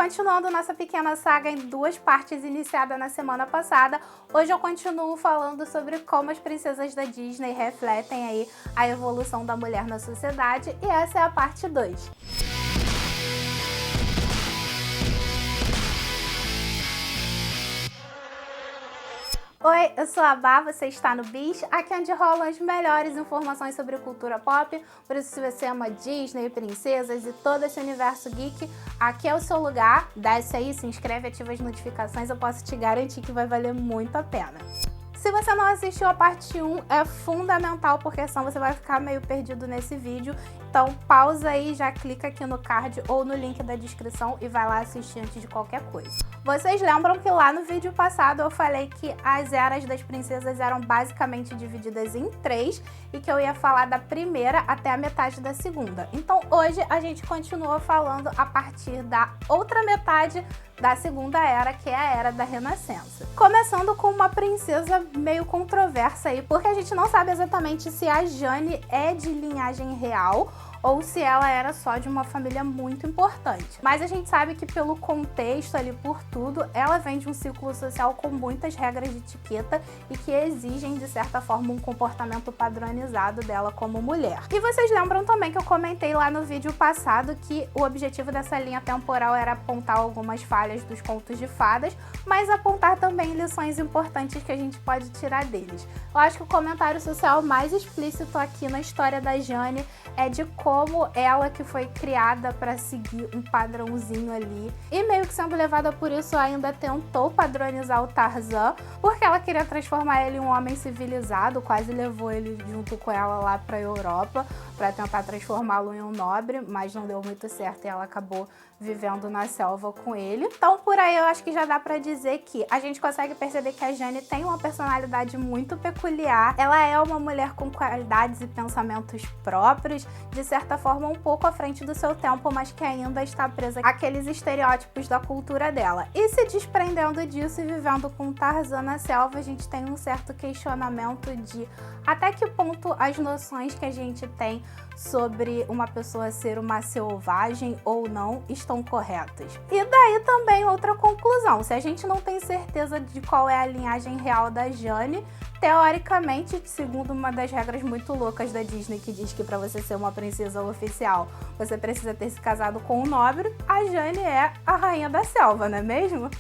continuando nossa pequena saga em 2 partes iniciada na semana passada, hoje eu continuo falando sobre como as princesas da Disney refletem aí a evolução da mulher na sociedade, e essa é a parte 2. Oi, eu sou a Bá, você está no Bis, aqui onde rolam as melhores informações sobre cultura pop, por isso se você ama Disney, princesas e todo esse universo geek, aqui é o seu lugar, desce aí, se inscreve, ativa as notificações, eu posso te garantir que vai valer muito a pena. Se você não assistiu a parte 1, é fundamental, porque senão você vai ficar meio perdido nesse vídeo. Então pausa aí, já clica aqui no card ou no link da descrição e vai lá assistir antes de qualquer coisa. Vocês lembram que lá no vídeo passado eu falei que as eras das princesas eram basicamente divididas em 3 e que eu ia falar da primeira até a metade da segunda. Então hoje a gente continua falando a partir da outra metade da segunda era, que é a Era da Renascença. Começando com uma princesa meio controversa aí, porque a gente não sabe exatamente se a Jane é de linhagem real ou se ela era só de uma família muito importante. Mas a gente sabe que pelo contexto ali, por tudo, ela vem de um círculo social com muitas regras de etiqueta e que exigem, de certa forma, um comportamento padronizado dela como mulher. E vocês lembram também que eu comentei lá no vídeo passado que o objetivo dessa linha temporal era apontar algumas falhas dos contos de fadas, mas apontar também lições importantes que a gente pode tirar deles. Eu acho que o comentário social mais explícito aqui na história da Jane é de como ela, que foi criada para seguir um padrãozinho ali, e meio que sendo levada por isso, ainda tentou padronizar o Tarzan, porque ela queria transformar ele em um homem civilizado, quase levou ele junto com ela lá para a Europa para tentar transformá-lo em um nobre, mas não deu muito certo e ela acabou vivendo na selva com ele. Então por aí eu acho que já dá pra dizer que a gente consegue perceber que a Jane tem uma personalidade muito peculiar. Ela é uma mulher com qualidades e pensamentos próprios, de certa forma um pouco à frente do seu tempo, mas que ainda está presa àqueles estereótipos da cultura dela. E se desprendendo disso e vivendo com Tarzan na selva, a gente tem um certo questionamento de até que ponto as noções que a gente tem sobre uma pessoa ser uma selvagem ou não estão corretas. E daí também outra conclusão, se a gente não tem certeza de qual é a linhagem real da Jane, teoricamente, segundo uma das regras muito loucas da Disney, que diz que para você ser uma princesa oficial, você precisa ter se casado com um nobre, a Jane é a rainha da selva, não é mesmo?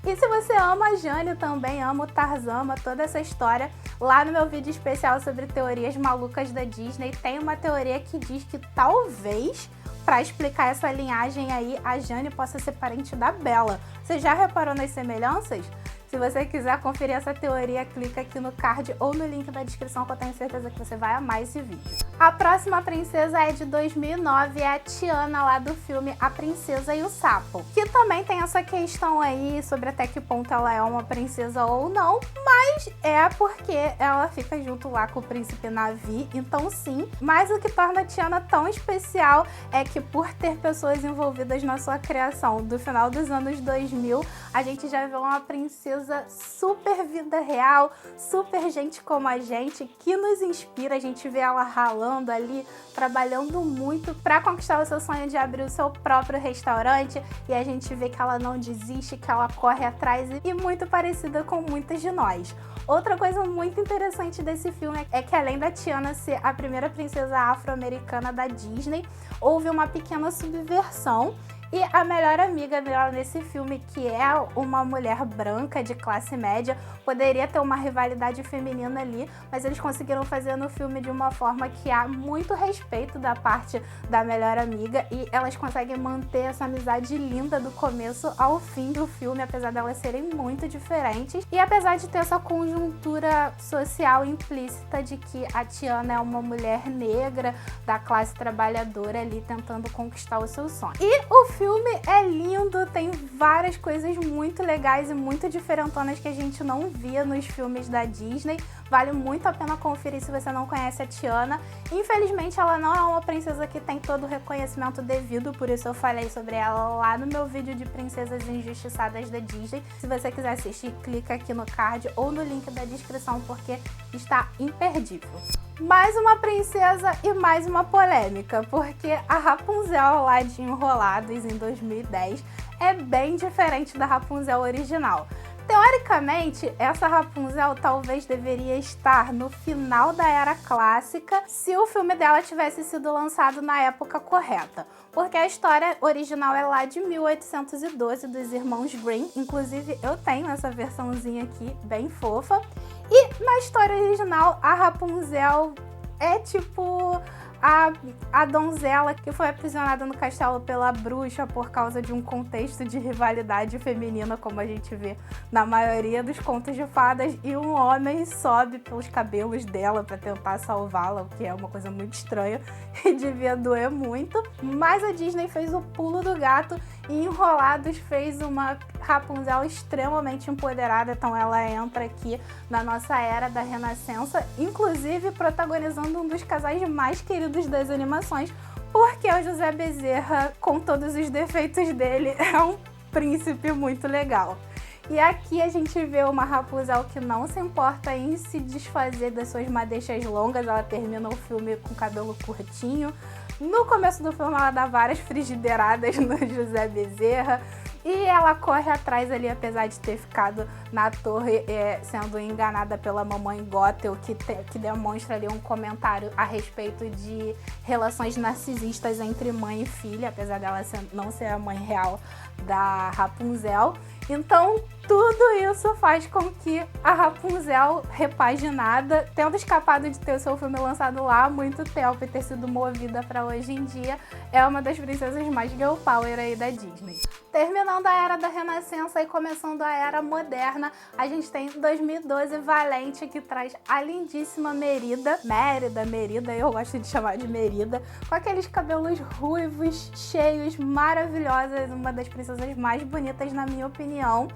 E se você ama a Jane, também ama o Tarzan, ama toda essa história, lá no meu vídeo especial sobre teorias malucas da Disney, tem uma teoria que diz que talvez, para explicar essa linhagem aí, a Jane possa ser parente da Bella. Você já reparou nas semelhanças? Se você quiser conferir essa teoria, clica aqui no card ou no link da descrição, que eu tenho certeza que você vai amar esse vídeo. A próxima princesa é de 2009, é a Tiana lá do filme A Princesa e o Sapo, que também tem essa questão aí sobre até que ponto ela é uma princesa ou não, mas é porque ela fica junto lá com o príncipe Na'vi, então sim. Mas o que torna a Tiana tão especial é que, por ter pessoas envolvidas na sua criação do final dos anos 2000, a gente já vê uma princesa super vida real, super gente como a gente, que nos inspira. A gente vê ela ralando ali, trabalhando muito para conquistar o seu sonho de abrir o seu próprio restaurante, e a gente vê que ela não desiste, que ela corre atrás, e muito parecida com muitas de nós. Outra coisa muito interessante desse filme é que, além da Tiana ser a primeira princesa afro-americana da Disney, houve uma pequena subversão. E a melhor amiga dela nesse filme, que é uma mulher branca de classe média, poderia ter uma rivalidade feminina ali, mas eles conseguiram fazer no filme de uma forma que há muito respeito da parte da melhor amiga, e elas conseguem manter essa amizade linda do começo ao fim do filme, apesar delas serem muito diferentes. E apesar de ter essa conjuntura social implícita de que a Tiana é uma mulher negra da classe trabalhadora ali tentando conquistar o seu sonho. E o filme é lindo, tem várias coisas muito legais e muito diferentonas que a gente não via nos filmes da Disney. Vale muito a pena conferir se você não conhece a Tiana. Infelizmente, ela não é uma princesa que tem todo o reconhecimento devido, por isso eu falei sobre ela lá no meu vídeo de princesas injustiçadas da Disney. Se você quiser assistir, clica aqui no card ou no link da descrição, porque está imperdível. Mais uma princesa e mais uma polêmica, porque a Rapunzel lá de Enrolados em 2010 é bem diferente da Rapunzel original. Teoricamente, essa Rapunzel talvez deveria estar no final da Era Clássica se o filme dela tivesse sido lançado na época correta. Porque a história original é lá de 1812, dos irmãos Grimm. Inclusive, eu tenho essa versãozinha aqui, bem fofa. E na história original, a Rapunzel é tipo a donzela que foi aprisionada no castelo pela bruxa por causa de um contexto de rivalidade feminina, como a gente vê na maioria dos contos de fadas, e um homem sobe pelos cabelos dela para tentar salvá-la, o que é uma coisa muito estranha e devia doer muito. Mas a Disney fez o pulo do gato e Enrolados fez uma Rapunzel extremamente empoderada, então ela entra aqui na nossa era da Renascença, inclusive protagonizando um dos casais mais queridos das animações, porque o José Bezerra, com todos os defeitos dele, é um príncipe muito legal. E aqui a gente vê uma Rapunzel que não se importa em se desfazer das suas madeixas longas, ela termina o filme com o cabelo curtinho. No começo do filme ela dá várias frigideiradas no José Bezerra e ela corre atrás ali, apesar de ter ficado na torre sendo enganada pela mamãe Gothel, que demonstra ali um comentário a respeito de relações narcisistas entre mãe e filha, apesar dela não ser a mãe real da Rapunzel. Então, tudo isso faz com que a Rapunzel, repaginada, tendo escapado de ter o seu filme lançado lá há muito tempo e ter sido movida para hoje em dia, é uma das princesas mais girl power aí da Disney. Terminando a Era da Renascença e começando a Era Moderna, a gente tem 2012 Valente, que traz a lindíssima Mérida, eu gosto de chamar de Mérida, com aqueles cabelos ruivos, cheios, maravilhosas, uma das princesas mais bonitas na minha opinião.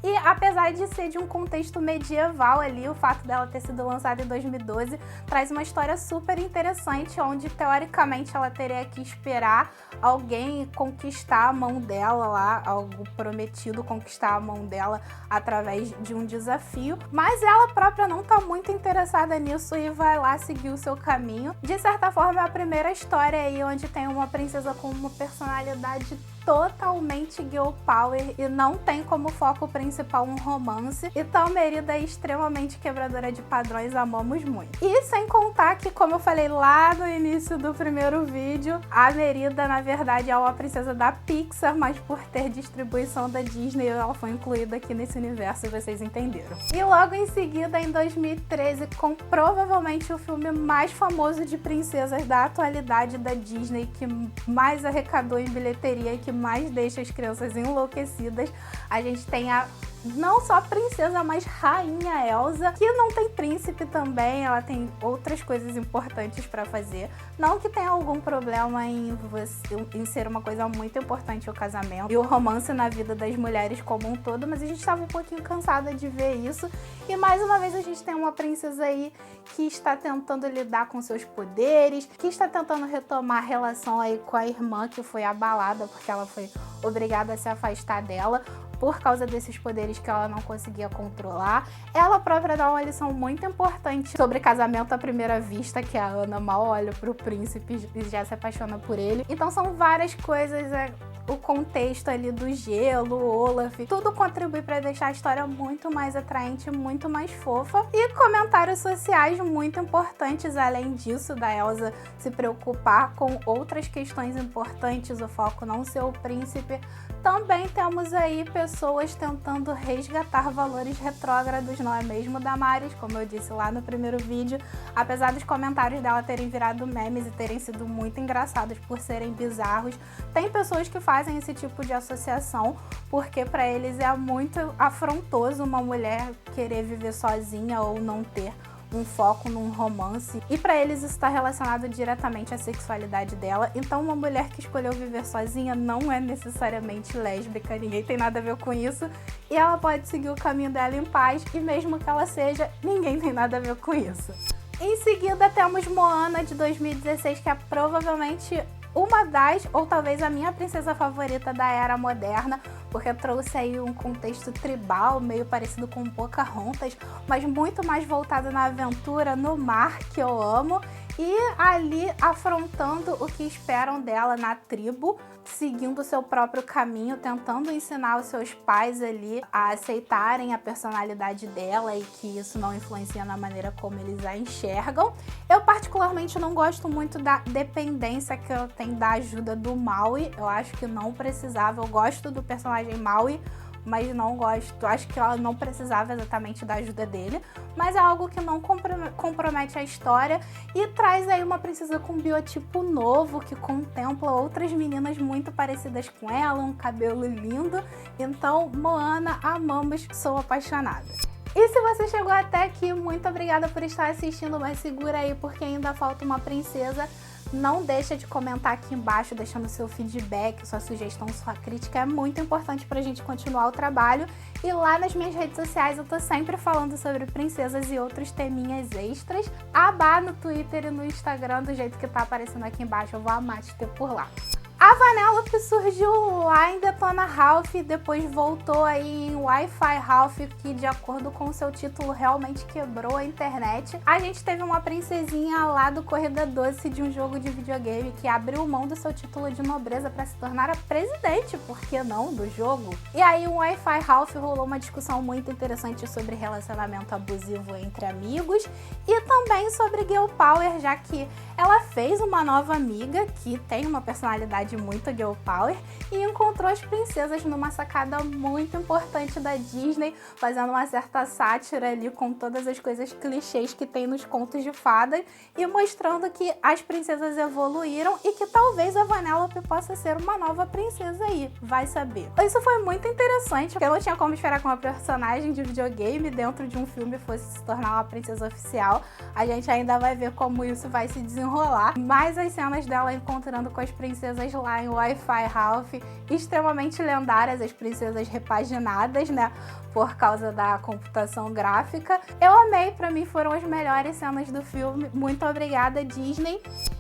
E apesar de ser de um contexto medieval ali, o fato dela ter sido lançada em 2012 traz uma história super interessante, onde teoricamente ela teria que esperar alguém conquistar a mão dela lá, algo prometido conquistar a mão dela através de um desafio, mas ela própria não tá muito interessada nisso e vai lá seguir o seu caminho. De certa forma, é a primeira história aí onde tem uma princesa com uma personalidade totalmente girl power e não tem como foco principal um romance. Então, Mérida é extremamente quebradora de padrões, amamos muito. E sem contar que, como eu falei lá no início do primeiro vídeo, a Mérida, na verdade, é uma princesa da Pixar, mas por ter distribuição da Disney, ela foi incluída aqui nesse universo e vocês entenderam. E logo em seguida, em 2013, com provavelmente o filme mais famoso de princesas da atualidade da Disney, que mais arrecadou em bilheteria e que mais deixa as crianças enlouquecidas, a gente tem a não só princesa, mas rainha Elsa, que não tem príncipe também, ela tem outras coisas importantes para fazer. Não que tenha algum problema em ser uma coisa muito importante o casamento e o romance na vida das mulheres como um todo, mas a gente estava um pouquinho cansada de ver isso. E mais uma vez a gente tem uma princesa aí que está tentando lidar com seus poderes, que está tentando retomar a relação aí com a irmã que foi abalada porque ela foi obrigada a se afastar dela por causa desses poderes que ela não conseguia controlar. Ela própria dá uma lição muito importante sobre casamento à primeira vista, que a Ana mal olha pro príncipe e já se apaixona por ele. Então são várias coisas, o contexto ali do gelo, o Olaf, tudo contribui para deixar a história muito mais atraente, muito mais fofa. E comentários sociais muito importantes, além disso, da Elsa se preocupar com outras questões importantes, o foco não ser o príncipe. Também temos aí pessoas tentando resgatar valores retrógrados, não é mesmo, Damares? Como eu disse lá no primeiro vídeo, apesar dos comentários dela terem virado memes e terem sido muito engraçados por serem bizarros, tem pessoas que fazem esse tipo de associação porque para eles é muito afrontoso uma mulher querer viver sozinha ou não ter um foco num romance, e para eles isso está relacionado diretamente à sexualidade dela. Então uma mulher que escolheu viver sozinha não é necessariamente lésbica, ninguém tem nada a ver com isso, e ela pode seguir o caminho dela em paz, e mesmo que ela seja, ninguém tem nada a ver com isso. Em seguida temos Moana de 2016, que é provavelmente uma das, ou talvez a minha princesa favorita da Era Moderna, porque trouxe aí um contexto tribal, meio parecido com Pocahontas, mas muito mais voltado na aventura, no mar, que eu amo. e ali afrontando o que esperam dela na tribo, seguindo o seu próprio caminho, tentando ensinar os seus pais ali a aceitarem a personalidade dela e que isso não influencia na maneira como eles a enxergam. Eu particularmente não gosto muito da dependência que ela tem da ajuda do Maui, eu acho que não precisava. Eu gosto do personagem Maui, mas não gosto, acho que ela não precisava exatamente da ajuda dele, mas é algo que não compromete a história e traz aí uma princesa com um biotipo novo, que contempla outras meninas muito parecidas com ela, um cabelo lindo. Então, Moana, amamos, sou apaixonada. E se você chegou até aqui, muito obrigada por estar assistindo, mas segura aí porque ainda falta uma princesa. Não deixa de comentar aqui embaixo, deixando seu feedback, sua sugestão, sua crítica, é muito importante pra gente continuar o trabalho. E lá nas minhas redes sociais eu tô sempre falando sobre princesas e outros teminhas extras. Abá no Twitter e no Instagram, do jeito que tá aparecendo aqui embaixo, eu vou amar te ter por lá. A Vanellope surgiu lá em Detona Ralph e depois voltou aí em Wi-Fi Ralph, que de acordo com o seu título realmente quebrou a internet. A gente teve uma princesinha lá do Corrida Doce de um jogo de videogame que abriu mão do seu título de nobreza para se tornar a presidente, por que não, do jogo? E aí em Wi-Fi Ralph rolou uma discussão muito interessante sobre relacionamento abusivo entre amigos e também sobre Girl Power, já que ela fez uma nova amiga que tem uma personalidade muito girl power e encontrou as princesas numa sacada muito importante da Disney, fazendo uma certa sátira ali com todas as coisas clichês que tem nos contos de fadas e mostrando que as princesas evoluíram e que talvez a Vanellope possa ser uma nova princesa aí, vai saber. Isso foi muito interessante, porque eu não tinha como esperar que uma personagem de videogame dentro de um filme fosse se tornar uma princesa oficial. A gente ainda vai ver como isso vai se desenrolar, mas as cenas dela encontrando com as princesas lá em Wi-Fi Ralph, extremamente lendárias, as princesas repaginadas, né, por causa da computação gráfica. Eu amei, pra mim foram as melhores cenas do filme. Muito obrigada, Disney.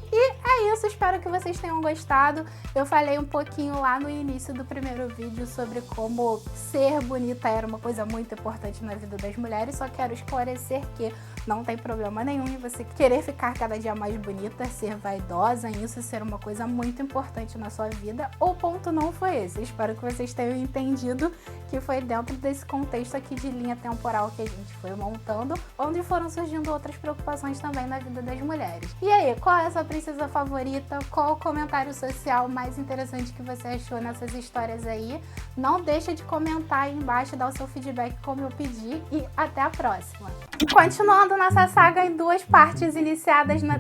E é isso, espero que vocês tenham gostado. Eu falei um pouquinho lá no início do primeiro vídeo sobre como ser bonita era uma coisa muito importante na vida das mulheres, só quero esclarecer que não tem problema nenhum em você querer ficar cada dia mais bonita, ser vaidosa, isso ser uma coisa muito importante na sua vida. O ponto não foi esse. Espero que vocês tenham entendido que foi dentro desse contexto aqui de linha temporal que a gente foi montando, onde foram surgindo outras preocupações também na vida das mulheres. E aí, qual é a sua princesa favorita? Qual o comentário social mais interessante que você achou nessas histórias aí? Não deixa de comentar aí embaixo, dar o seu feedback como eu pedi e até a próxima. Continuando nossa saga em duas partes iniciadas na...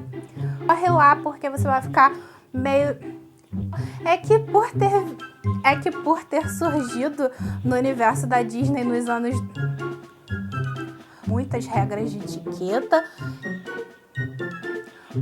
Corre lá, porque você vai ficar meio... É que por ter surgido no universo da Disney nos anos... Muitas regras de etiqueta.